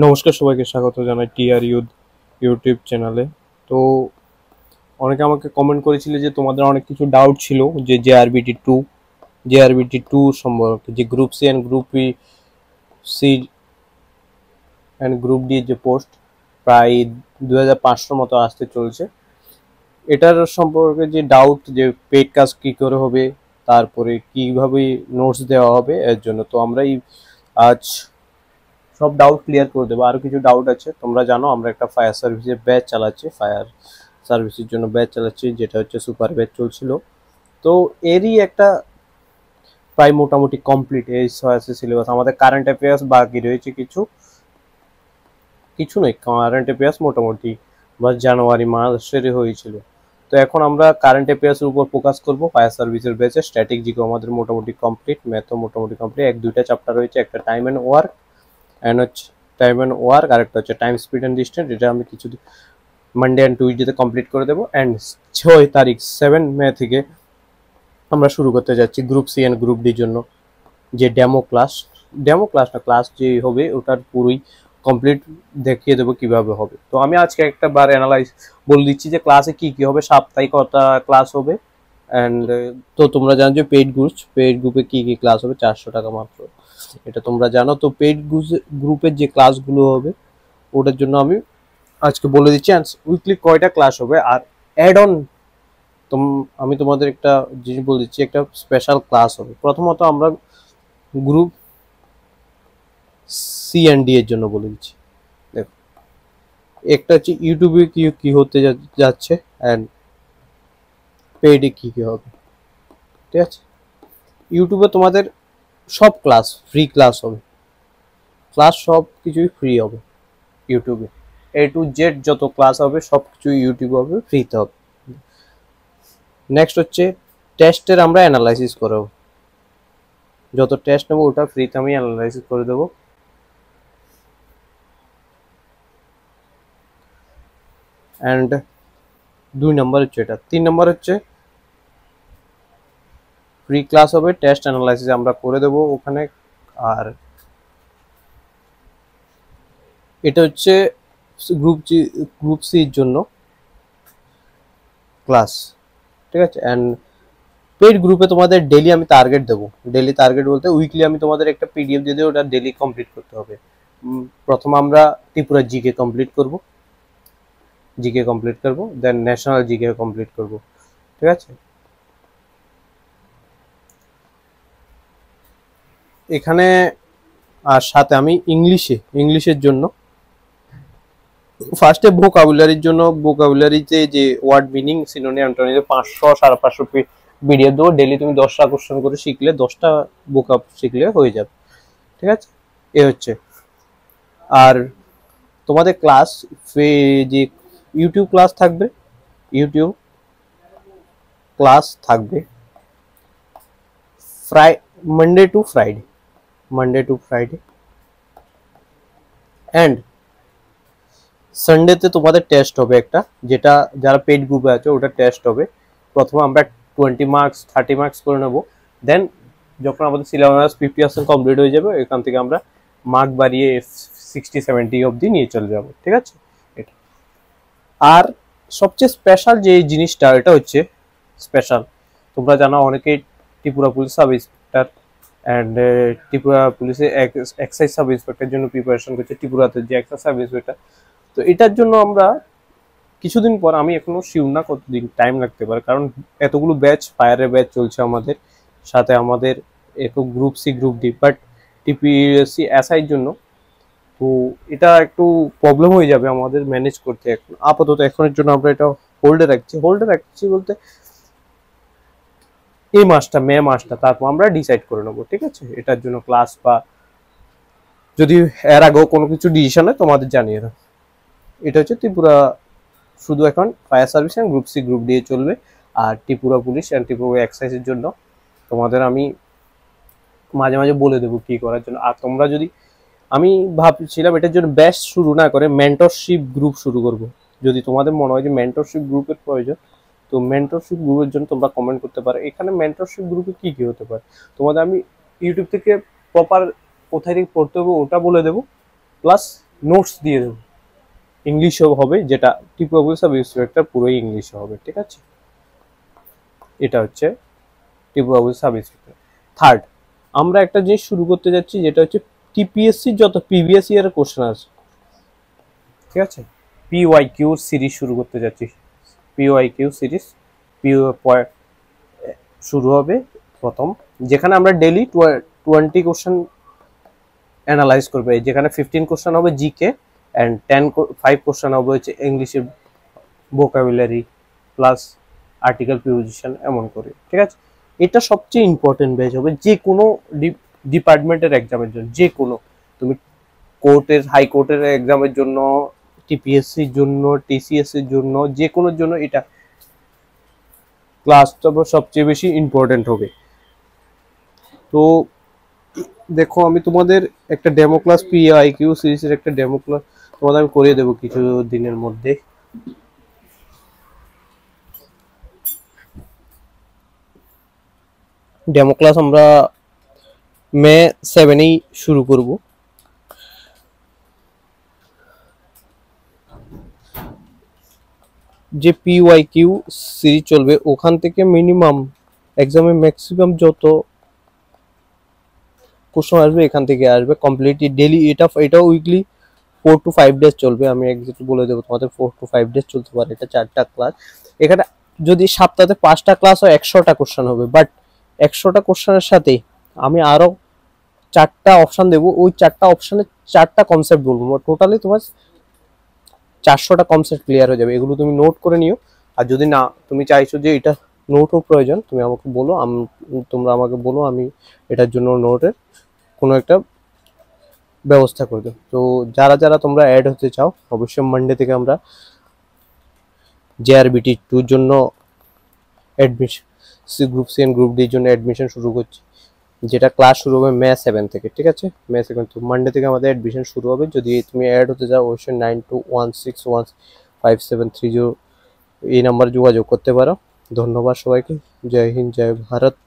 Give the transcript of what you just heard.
নমস্কার, সবাইকে স্বাগত জানাই টিআর ইউটিউব চ্যানেলে। তো অনেকে আমাকে কমেন্ট করেছিল যে তোমাদের অনেক কিছু ডাউট ছিল যে জেআরবিটি টু সম্পর্কে, যে group C and group D যে পোস্ট প্রায় 2500 মতো আসতে চলছে। এটার সম্পর্কে যে ডাউট, যে পেড কাজ কী করে হবে, তারপরে কীভাবে নোটস দেওয়া হবে, এর জন্য তো আমরাই আজ সব ডাউট ক্লিয়ার করে দেবো। আরও কিছু ডাউট আছে, তোমরা জানো আমরা একটা ফায়ার সার্ভিসের ব্যাচ চালাচ্ছি, ফায়ার সার্ভিসের জন্য ব্যাচ চালাচ্ছি, যেটা হচ্ছে সুপার ব্যাচ চলছিল। তো এরই একটা প্রায় মোটামুটি কমপ্লিট এই আছে সিলেবাস। আমাদের কারেন্ট অ্যাফেয়ার্স বাকি রয়েছে কিছু কিছু নয়, কারেন্ট অ্যাফেয়ার্স মোটামুটি বাস জানুয়ারি মাসের হয়েছিল। তো এখন আমরা কারেন্ট অ্যাফেয়ার্সের উপর ফোকাস করব। ফায়ার সার্ভিসের ব্যাচে স্ট্যাটিক জিকে আমাদের মোটামুটি কমপ্লিট, ম্যাথও মোটামুটি কমপ্লিট। দুইটা চ্যাপ্টার রয়েছে, একটা টাইম অ্যান্ড ওয়ার্ক আর একটা হচ্ছে টাইম স্পিড অ্যান্ড ডিস্টেন্স। এটা আমি কিছু মানডে অ্যান্ড টুইসডেতে কমপ্লিট করে দেবো। অ্যান্ড 6 তারিখ 7 মে থেকে আমরা শুরু করতে যাচ্ছি গ্রুপ সি অ্যান্ড গ্রুপ ডির জন্য যে ডেমো ক্লাস যে হবে ওটার পুরোই কমপ্লিট দেখিয়ে দেবো কিভাবে হবে। তো আমি আজকে একটা বার অ্যানালাইজ বলে দিচ্ছি যে ক্লাসে কি কি হবে, সাপ্তাহিক কটা ক্লাস হবে। অ্যান্ড তো তোমরা জানো যে পেইড গ্রুপে কি কি ক্লাস হবে, 400 টাকা মাত্র, এটা তোমরা জানো। তো পেইড গ্রুপের যে ক্লাসগুলো হবে ওটার জন্য আমি আজকে বলে দিচ্ছি উইকলি কয়টা ক্লাস হবে। আর অ্যাড অন আমি তোমাদের একটা জিনিস বলে দিচ্ছি, একটা স্পেশাল ক্লাস হবে। প্রথমত আমরা গ্রুপ সি অ্যান্ড ডি এর জন্য বলে দিচ্ছি। দেখো, একটা হচ্ছে ইউটিউবে কি কি হতে যাচ্ছে অ্যান্ড পেইডে কি কি হবে, ঠিক আছে। ইউটিউবে তোমাদের সব ক্লাস ফ্রি ক্লাস হবে, সব কিছুই ফ্রি হবে ইউটিউবে। A to Z যত ক্লাস হবে সব কিছু ইউটিউবে হবে, ফ্রিতে হবে। নেক্সট হচ্ছে টেস্টের আমরা অ্যানালাইসিস করব, যত টেস্ট নেবো ওটা ফ্রিতে আমি অ্যানালাইসিস করে দেবো। অ্যান্ড 2 নম্বর হচ্ছে এটা। 3 নম্বর হচ্ছে ফ্রি ক্লাস হবে, টেস্ট অ্যানালাইসিস আমরা করে দেবো ওখানে। আর এটা হচ্ছে গ্রুপ সির জন্য ক্লাস, ঠিক আছে। অ্যান্ড পেইড গ্রুপে তোমাদের ডেলি আমি টার্গেট দেবো। ডেলি টার্গেট বলতে উইকলি আমি তোমাদের একটা পিডিএফ দিয়ে দেবো, ওটা ডেলি কমপ্লিট করতে হবে। প্রথম আমরা ত্রিপুরা জিকে কমপ্লিট করব, দেন ন্যাশনাল জিকে কমপ্লিট করব, ঠিক আছে। এখানে আর সাথে আমি ইংলিশের জন্য ফার্স্টে ভোকাবুলারিতে যে word meaning, synonym, antonym 500-550 PDF দেবো। ডেলি তুমি 10টা কোশ্চেন করে শিখলে, 10টা ভোকাব শিখলে হয়ে যাবে, ঠিক আছে। এ হচ্ছে। আর তোমাদের ক্লাস যে ইউটিউব ক্লাস থাকবে মানডে টু ফ্রাইডে অ্যান্ড সানডেতে তোমাদের টেস্ট হবে একটা, যেটা যারা পেড গ্রুপে আছে ওটা টেস্ট হবে। প্রথমে আমরা 20 মার্কস 30 মার্কস করে নেবো। দেন যখন আমাদের সিলেবাস 50% কমপ্লিট হয়ে যাবে, এখান থেকে আমরা মার্ক বাড়িয়ে 60-70 অবধি নিয়ে চলে যাবো, ঠিক আছে। এটা। আর সবচেয়ে স্পেশাল যে জিনিসটা, এটা হচ্ছে স্পেশাল, তোমরা জানো অনেকেই Tripura police sub inspector and Tripura পুলিশের এক্সাইজ সাব ইন্সপেক্টরের জন্য প্রিপারেশন করছে, ত্রিপুরাতে যে এক্সাইজ সাব ইন্সপেক্টর। তো এটার জন্য আমরা কিছুদিন পর, আমি এখনো শিওর না কতদিন টাইম লাগতে পারে, কারণ এতগুলো ব্যাচ, ফায়ারের ব্যাচ চলছে আমাদের সাথে, আমাদের group C group D, but TPSC এসআইয়ের জন্য তো এটা একটু প্রবলেম হয়ে যাবে আমাদের ম্যানেজ করতে। এখন আপাতত এখনের জন্য আমরা এটা হোল্ডে রাখছি বলতে এই মাসটা, মে মাসটা, তারপর আমরা ডিসাইড করে নেবো, ঠিক আছে। এটার জন্য ক্লাস বা যদি এর আগেও কোনো কিছু ডিসিশন হয় তোমাদের জানিয়ে দেবো। এটা হচ্ছে ত্রিপুরা, শুধু এখন fire service and group C group দিয়ে চলবে। আর ত্রিপুরা পুলিশ অ্যান্ড ত্রিপুরা এক্সাইজের জন্য তোমাদের আমি মাঝে মাঝে বলে দেবো কি করার জন্য। আর তোমরা যদি, আমি ভাবছিলাম এটার জন্য ব্যাচ শুরু না করে মেন্টরশিপ গ্রুপ শুরু করব। যদি তোমাদের মনে হয় যে মেন্টরশিপ গ্রুপের প্রয়োজন, তো মেন্টরশিপ গ্রুপের জন্য তোমরা কমেন্ট করতে পারো। এখানে মেন্টরশিপ গ্রুপে কি কি হতে পারে তোমাদের আমি ইউটিউব থেকে প্রপার কোথায় থেকে পড়তে হবে ওটা বলে দেবো, প্লাস নোটস দিয়ে দেবো, ইংলিশেও হবে, যেটা টিপোগ্রাফি সাব ইন্সপেক্টর পুরোই ইংলিশে হবে, ঠিক আছে। এটা হচ্ছে টিপোগ্রাফি সাব ইন্সপেক্টর। থার্ড, আমরা একটা জিনিস শুরু করতে যাচ্ছি, যেটা হচ্ছে টিপিএসসি যত প্রিভিয়াস ইয়ারের কোশ্চেন আছে, ঠিক আছে, পিওয়াইকিউ সিরিজ শুরু করতে যাচ্ছি। পিওয়াইকিউ সিরিজ শুরু হবে প্রথম, যেখানে আমরা ডেলি 20 কোশ্চেন অ্যানালাইজ করবে, যেখানে 15 কোশ্চেন হবে জিকে অ্যান্ড 5 কোশ্চেন হবে হচ্ছে ইংলিশের ভোকাবুলারি প্লাস আর্টিকেল প্রিপোজিশন, এমন করে, ঠিক আছে। এটা সবচেয়ে ইম্পর্টেন্ট ব্যাচ হবে যে কোনো ডিপার্টমেন্টের এক্সামের জন্য, যে কোনো, তুমি কোর্টের হাইকোর্টের এক্সামের জন্য, টিপিএসসির জন্য, টিসিএস এর জন্য, যে কোনোর জন্য এটা ক্লাসটা সবচেয়ে বেশি ইম্পর্টেন্ট হবে। তো দেখো, আমি তোমাদের একটা ডেমো ক্লাস, পিআইকিউ সিরিজের একটা ডেমো ক্লাস তোমাদের আমি করিয়ে দেবো কিছু দিনের মধ্যে। ডেমো ক্লাস আমরা মে 7-এই শুরু করব। যে পিওয়াইকিউ সিরিজ চলবে ওখান থেকে মিনিমাম এক্সামে ম্যাক্সিমাম যত কোশ্চেন আসবে এখান থেকে আসবে কমপ্লিটলি ডেলি। এটা উইকলি 4 to 5 ডেজ চলবে, আমি এক্সাক্টলি বলে দেবো তোমাদের, 4 to 5 ডেজ চলতে পারে। এটা 4টা ক্লাস, এখানে যদি সপ্তাহে 5টা ক্লাস হয় 100টা কোশ্চেন হবে, বাট 100টা কোশ্চেনের সাথে আমি আরো 4টা অপশন দেবো, ওই 4টা অপশনে 4টা কনসেপ্ট বলবো, টোটালি তোমার 400টা কনসেপ্ট ক্লিয়ার হয়ে যাবে। এগুলো তুমি নোট করে নিও, আর যদি না তুমি চাইছো যে এটা নোটও প্রয়োজন, তুমি আমাকে বলো, তোমরা আমাকে বলো, আমি এটার জন্য নোটের কোনো একটা ব্যবস্থা করে দেবো। তো যারা যারা তোমরা অ্যাড হতে চাও, অবশ্যই মানডে থেকে আমরা জেআরবিটি 2 জন্য admission, group C and group ডির জন্য অ্যাডমিশন শুরু করছি, যেটা ক্লাস শুরু হবে মে 7 থেকে, ঠিক আছে, মে 7। তো মানডে থেকে আমাদের অ্যাডমিশন শুরু হবে। যদি তুমি অ্যাড হতে চাও অবশ্যই 92161573 এই নাম্বার যোগাযোগ করতে পারো। ধন্যবাদ সবাইকে, জয় হিন্দ, জয় ভারত।